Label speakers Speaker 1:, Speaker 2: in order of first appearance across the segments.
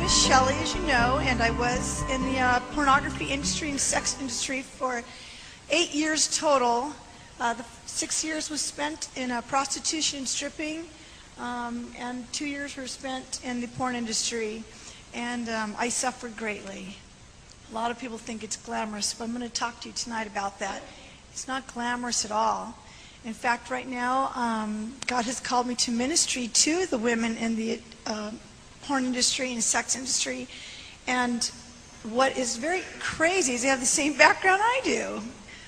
Speaker 1: is Shelley, as you know, and I was in the pornography industry and sex industry for 8 years total. The 6 years was spent in prostitution and stripping, and 2 years were spent in the porn industry, and I suffered greatly. A lot of people think it's glamorous, but I'm going to talk to you tonight about that. It's not glamorous at all. In fact, right now, God has called me to ministry to the women in the porn industry and sex industry. And what is very crazy is they have the same background I do.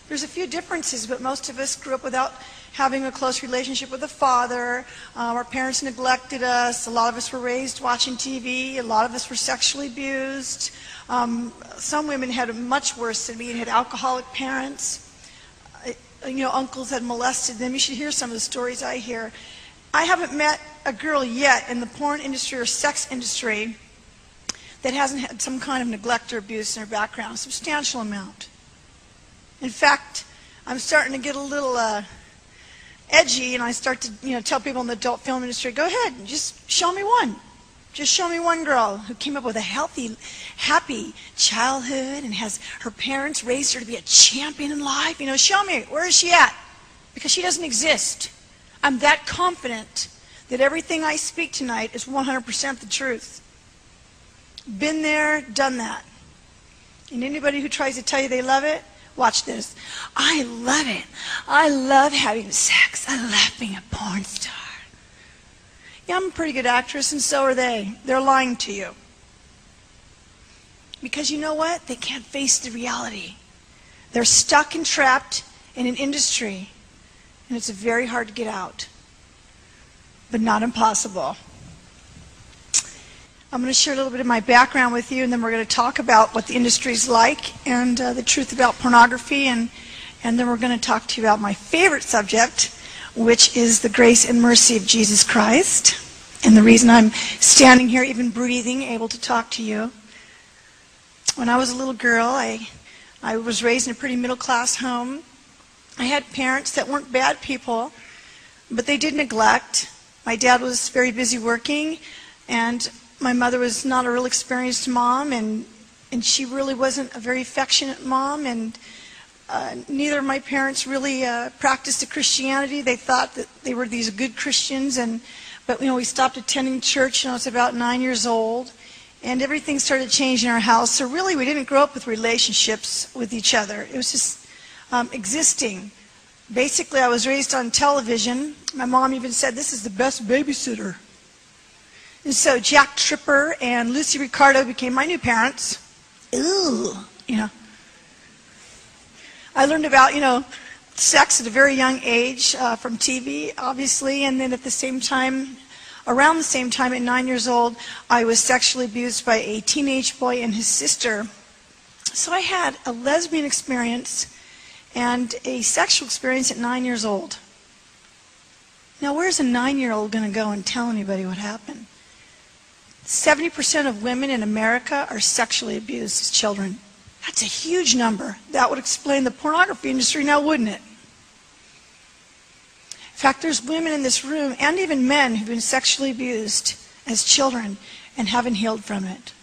Speaker 1: There's a few differences, but most of us grew up without having a close relationship with a father. Our parents neglected us. A lot of us were raised watching TV. A lot of us were sexually abused. Some women had it much worse than me and had alcoholic parents. Uncles had molested them. You should hear some of the stories I hear. I haven't met a girl yet in the porn industry or sex industry that hasn't had some kind of neglect or abuse in her background, a substantial amount. In fact, I'm starting to get a little edgy, and I start to tell people in the adult film industry, go ahead, just show me one. Just show me one girl who came up with a healthy, happy childhood and has her parents raised her to be a champion in life. Show me, where is she at? Because she doesn't exist. I'm that confident that everything I speak tonight is 100% the truth. Been there, done that. And anybody who tries to tell you they love it, watch this. I love it. I love having sex. I love being a porn star. Yeah, I'm a pretty good actress, and so are they. They're lying to you. Because you know what? They can't face the reality. They're stuck and trapped in an industry, and it's very hard to get out. But not impossible. I'm going to share a little bit of my background with you, and then we're going to talk about what the industry is like and the truth about pornography, and then we're going to talk to you about my favorite subject, which is the grace and mercy of Jesus Christ, and the reason I'm standing here, even breathing, able to talk to you. When I was a little girl, I was raised in a pretty middle-class home. I had parents that weren't bad people, but they did neglect. My dad was very busy working, and my mother was not a real experienced mom, and she really wasn't a very affectionate mom, and neither of my parents really practiced the Christianity. They thought that they were these good Christians, but we stopped attending church when I was about 9 years old, and everything started changing in our house. So really, we didn't grow up with relationships with each other. It was just existing. Basically, I was raised on television. My mom even said, "This is the best babysitter." And so Jack Tripper and Lucy Ricardo became my new parents. Ooh, I learned about, sex at a very young age from TV, obviously, and then at the same time, around the same time, at 9 years old, I was sexually abused by a teenage boy and his sister. So I had a lesbian experience and a sexual experience at 9 years old. Now, where's a 9-year-old going to go and tell anybody what happened? 70% of women in America are sexually abused as children. That's a huge number. That would explain the pornography industry now, wouldn't it? In fact, there's women in this room, and even men, who've been sexually abused as children and haven't healed from it.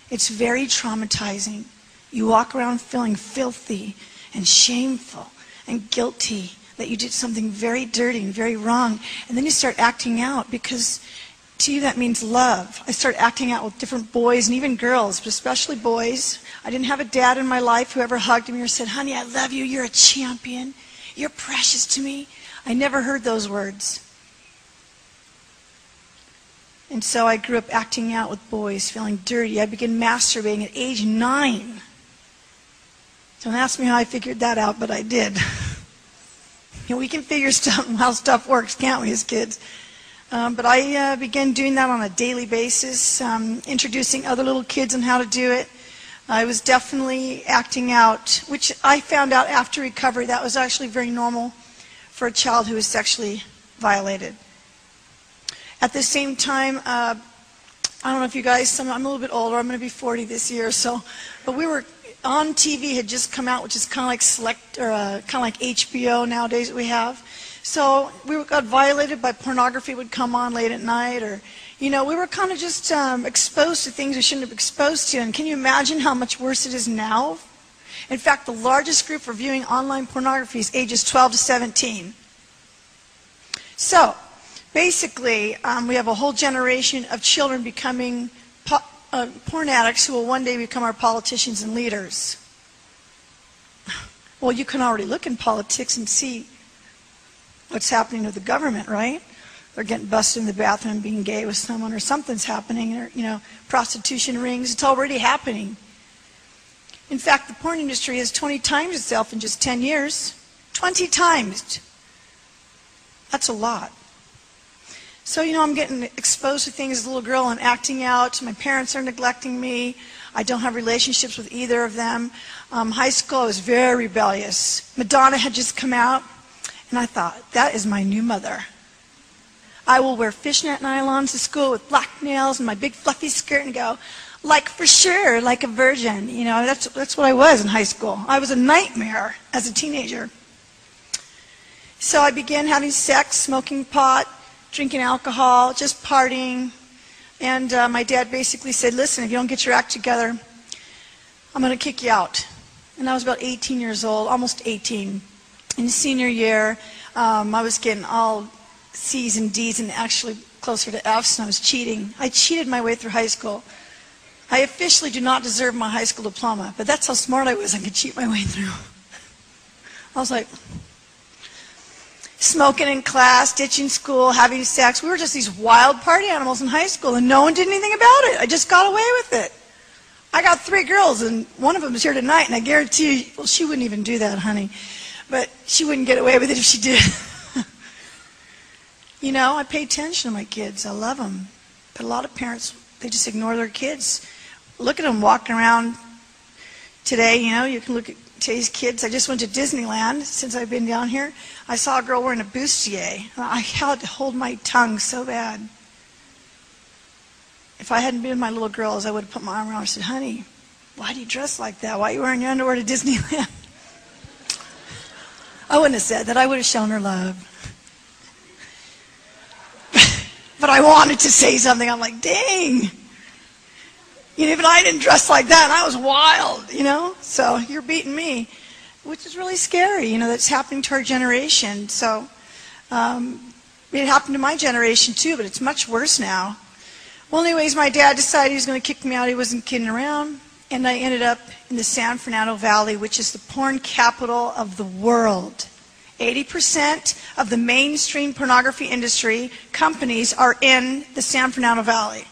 Speaker 1: It's very traumatizing. You walk around feeling filthy and shameful and guilty that you did something very dirty and very wrong, and then you start acting out because to you that means love. I started acting out with different boys and even girls, but especially boys. I didn't have a dad in my life who ever hugged me or said, "Honey, I love you, you're a champion, you're precious to me." I never heard those words. And so I grew up acting out with boys, feeling dirty. I began masturbating at age 9. Don't ask me how I figured that out, but I did. We can figure how stuff works, can't we, as kids? But I began doing that on a daily basis, introducing other little kids on how to do it. I was definitely acting out, which I found out after recovery that was actually very normal for a child who was sexually violated. At the same time, I don't know if you guys, I'm a little bit older, I'm going to be 40 this year, but we were on TV, had just come out, which is kind of like Select, or kind of like HBO nowadays that we have. So we got violated by pornography would come on late at night, or You know, we were kind of just exposed to things we shouldn't have been exposed to. And can you imagine how much worse it is now? In fact, the largest group for viewing online pornography is ages 12 to 17. So, basically, we have a whole generation of children becoming porn addicts who will one day become our politicians and leaders. Well, you can already look in politics and see what's happening with the government, right? They're getting busted in the bathroom being gay with someone, or something's happening, or, you know, prostitution rings. It's already happening. In fact, the porn industry has 20 times itself in just 10 years. 20 times. That's a lot. So, you know, I'm getting exposed to things as a little girl. I'm acting out. My parents are neglecting me. I don't have relationships with either of them. High school, I was very rebellious. Madonna had just come out, and I thought, that is my new mother. I will wear fishnet nylons to school with black nails and my big fluffy skirt and go, like for sure, like a virgin. You know, that's what I was in high school. I was a nightmare as a teenager. So I began having sex, smoking pot, drinking alcohol, just partying. And my dad basically said, listen, if you don't get your act together, I'm going to kick you out. And I was about 18 years old, almost 18. In senior year, I was getting all C's and D's and actually closer to F's, and I was cheating. I cheated my way through high school. I officially do not deserve my high school diploma, but that's how smart I was. I could cheat my way through. I was like, smoking in class, ditching school, having sex. We were just these wild party animals in high school, and no one did anything about it. I just got away with it. I got 3 girls, and one of them is here tonight, and I guarantee you, well, she wouldn't even do that, honey, but she wouldn't get away with it if she did. You know, I pay attention to my kids. I love them. But a lot of parents, they just ignore their kids. Look at them walking around today. You know, you can look at today's kids. I just went to Disneyland since I've been down here. I saw a girl wearing a bustier. I had to hold my tongue so bad. If I hadn't been with my little girls, I would have put my arm around her and said, honey, why do you dress like that? Why are you wearing your underwear to Disneyland? I wouldn't have said that. I would have shown her love. But I wanted to say something. I'm like, dang. You know, even I didn't dress like that, and I was wild, you know? So you're beating me, which is really scary, you know, that's happening to our generation. So it happened to my generation too, but it's much worse now. Well, anyways, my dad decided he was going to kick me out. He wasn't kidding around. And I ended up in the San Fernando Valley, which is the porn capital of the world. 80% of the mainstream pornography industry companies are in the San Fernando Valley.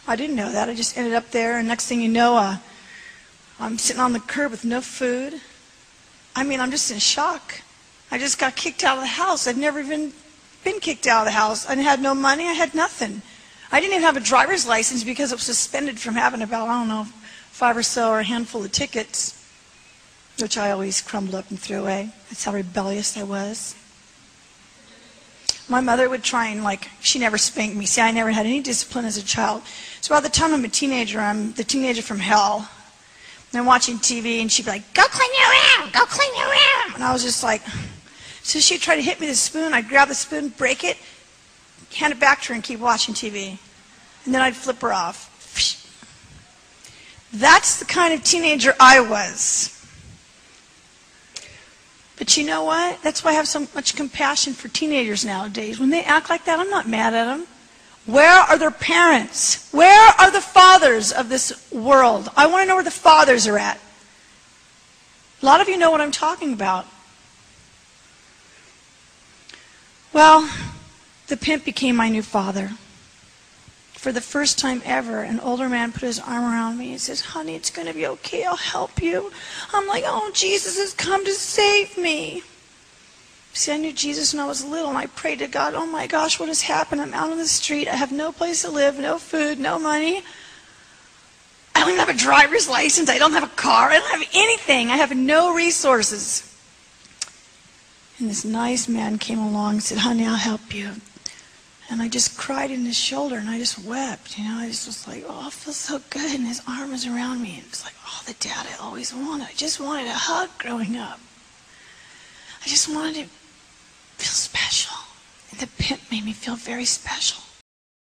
Speaker 1: I didn't know that. I just ended up there, and next thing you know, I'm sitting on the curb with no food. I mean, I'm just in shock. I just got kicked out of the house. I'd never even been kicked out of the house. I had no money. I had nothing. I didn't even have a driver's license because it was suspended from having about, I don't know, 5 or so or a handful of tickets, which I always crumbled up and threw away. That's how rebellious I was. My mother would try and, like, she never spanked me. See, I never had any discipline as a child. So by the time I'm a teenager, I'm the teenager from hell. And I'm watching TV, and she'd be like, go clean your room, go clean your room. And I was just like, so she'd try to hit me with a spoon. I'd grab the spoon, break it, hand it back to her, and keep watching TV. And then I'd flip her off. That's the kind of teenager I was. But you know what? That's why I have so much compassion for teenagers nowadays. When they act like that, I'm not mad at them. Where are their parents? Where are the fathers of this world? I want to know where the fathers are at. A lot of you know what I'm talking about. Well, the pimp became my new father. For the first time ever, an older man put his arm around me and says, honey, it's going to be okay. I'll help you. I'm like, oh, Jesus has come to save me. See, I knew Jesus when I was little, and I prayed to God, oh my gosh, what has happened? I'm out on the street. I have no place to live, no food, no money. I don't even have a driver's license. I don't have a car. I don't have anything. I have no resources. And this nice man came along and said, honey, I'll help you. And I just cried in his shoulder, and I just wept. You know, I just was like, oh, it feels so good. And his arm was around me. And it was like, oh, the dad I always wanted. I just wanted a hug growing up. I just wanted to feel special. And the pimp made me feel very special.